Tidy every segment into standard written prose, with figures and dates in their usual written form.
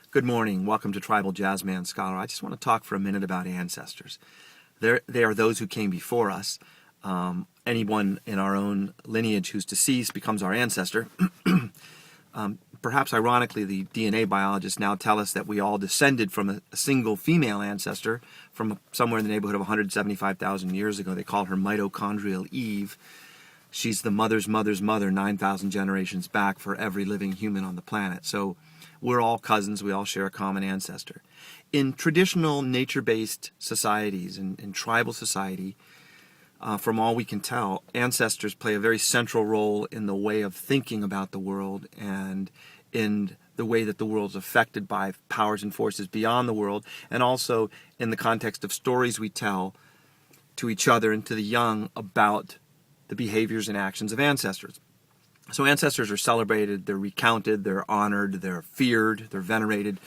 Good morning. Welcome to Tribal Jazzman Scholar. I just want to talk for a minute about ancestors. They are those who came before us. Anyone in our own lineage who's deceased becomes our ancestor. Perhaps ironically, the DNA biologists now tell us that we all descended from a single female ancestor from somewhere in the neighborhood of 175,000 years ago. They call her mitochondrial Eve. She's the mother's mother's mother 9,000 generations back for every living human on the planet. So we're all cousins. We all share a common ancestor. In traditional nature-based societies, in tribal society, from all we can tell, ancestors play a very central role in the way of thinking about the world and in the way that the world is affected by powers and forces beyond the world, and also in the context of stories we tell to each other and to the young about the behaviors and actions of ancestors. So ancestors are celebrated, they're recounted, they're honored, they're feared, they're venerated.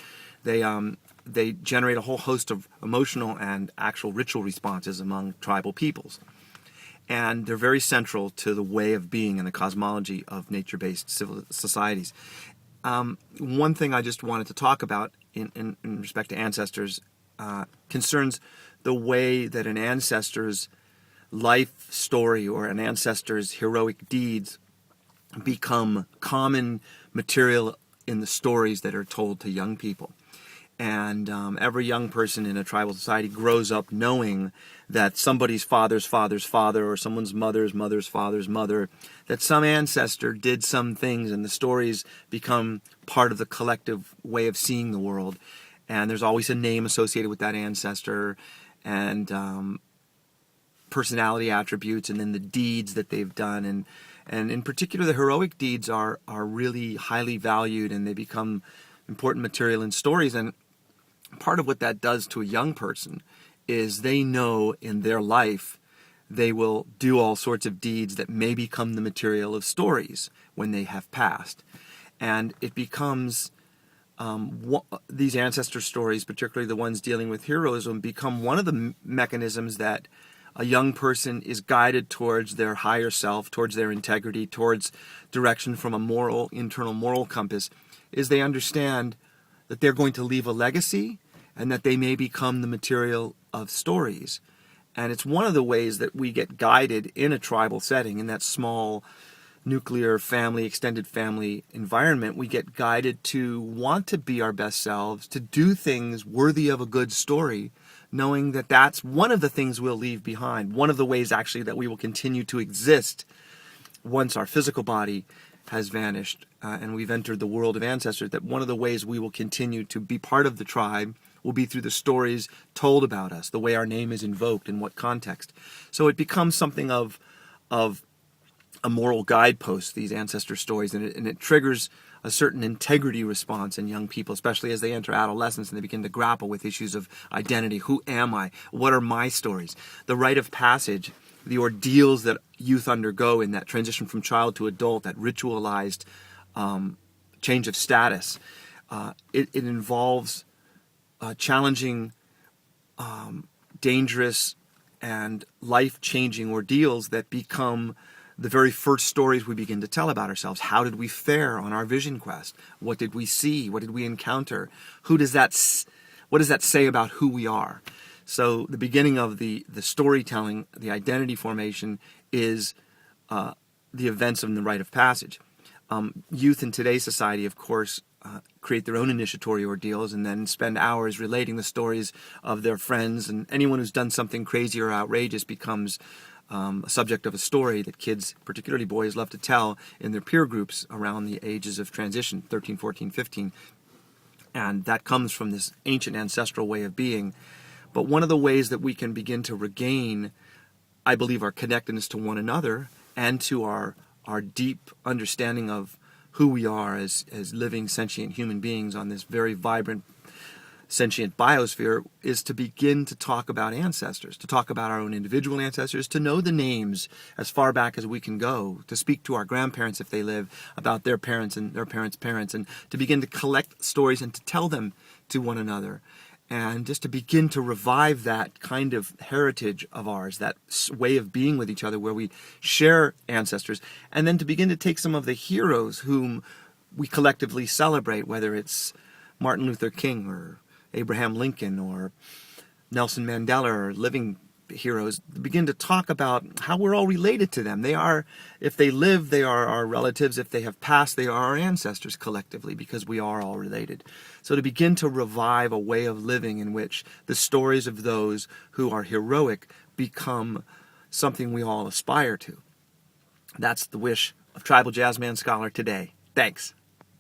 They generate a whole host of emotional and actual ritual responses among tribal peoples. And they're very central to the way of being and the cosmology of nature-based civil societies. One thing I just wanted to talk about in respect to ancestors concerns the way that an ancestor's life story or an ancestor's heroic deeds become common material in the stories that are told to young people. And every young person in a tribal society grows up knowing that somebody's father's father's father or someone's mother's mother's father's mother, that some ancestor did some things, and the stories become part of the collective way of seeing the world. And there's always a name associated with that ancestor and personality attributes, and then the deeds that they've done. And in particular, the heroic deeds are really highly valued, and they become important material in stories. And part of what that does to a young person is they know in their life they will do all sorts of deeds that may become the material of stories when they have passed. And it becomes, these ancestor stories, particularly the ones dealing with heroism, become one of the mechanisms that a young person is guided towards their higher self, towards their integrity, towards direction from a internal moral compass, is they understand that they're going to leave a legacy and that they may become the material of stories. And it's one of the ways that we get guided in a tribal setting, in that small nuclear family, extended family environment. We get guided to want to be our best selves, to do things worthy of a good story, knowing that that's one of the things we'll leave behind, one of the ways actually that we will continue to exist once our physical body has vanished and we've entered the world of ancestors, that one of the ways we will continue to be part of the tribe will be through the stories told about us, the way our name is invoked, in what context. So it becomes something of a moral guidepost, these ancestor stories, and it triggers a certain integrity response in young people, especially as they enter adolescence and they begin to grapple with issues of identity. Who am I? What are my stories? The rite of passage, the ordeals that youth undergo in that transition from child to adult, that ritualized change of status. It involves challenging, dangerous, and life-changing ordeals that become the very first stories we begin to tell about ourselves. How did we fare on our vision quest? What did we see? What did we encounter? What does that say about who we are? So the beginning of the storytelling, the identity formation, is the events of the rite of passage. Youth in today's society, of course, create their own initiatory ordeals and then spend hours relating the stories of their friends, and anyone who's done something crazy or outrageous becomes a subject of a story that kids, particularly boys, love to tell in their peer groups around the ages of transition, 13, 14, 15. And that comes from this ancient ancestral way of being. But one of the ways that we can begin to regain, I believe, our connectedness to one another and to our deep understanding of who we are as living sentient human beings on this very vibrant sentient biosphere is to begin to talk about ancestors, to talk about our own individual ancestors, to know the names as far back as we can go, to speak to our grandparents if they live about their parents and their parents' parents, and to begin to collect stories and to tell them to one another. And just to begin to revive that kind of heritage of ours, that way of being with each other where we share ancestors, and then to begin to take some of the heroes whom we collectively celebrate, whether it's Martin Luther King or Abraham Lincoln or Nelson Mandela or living heroes, begin to talk about how we're all related to them. They are, if they live, they are our relatives. If they have passed, they are our ancestors collectively, because we are all related. So to begin to revive a way of living in which the stories of those who are heroic become something we all aspire to. That's the wish of Tribal Jazzman Scholar today. Thanks.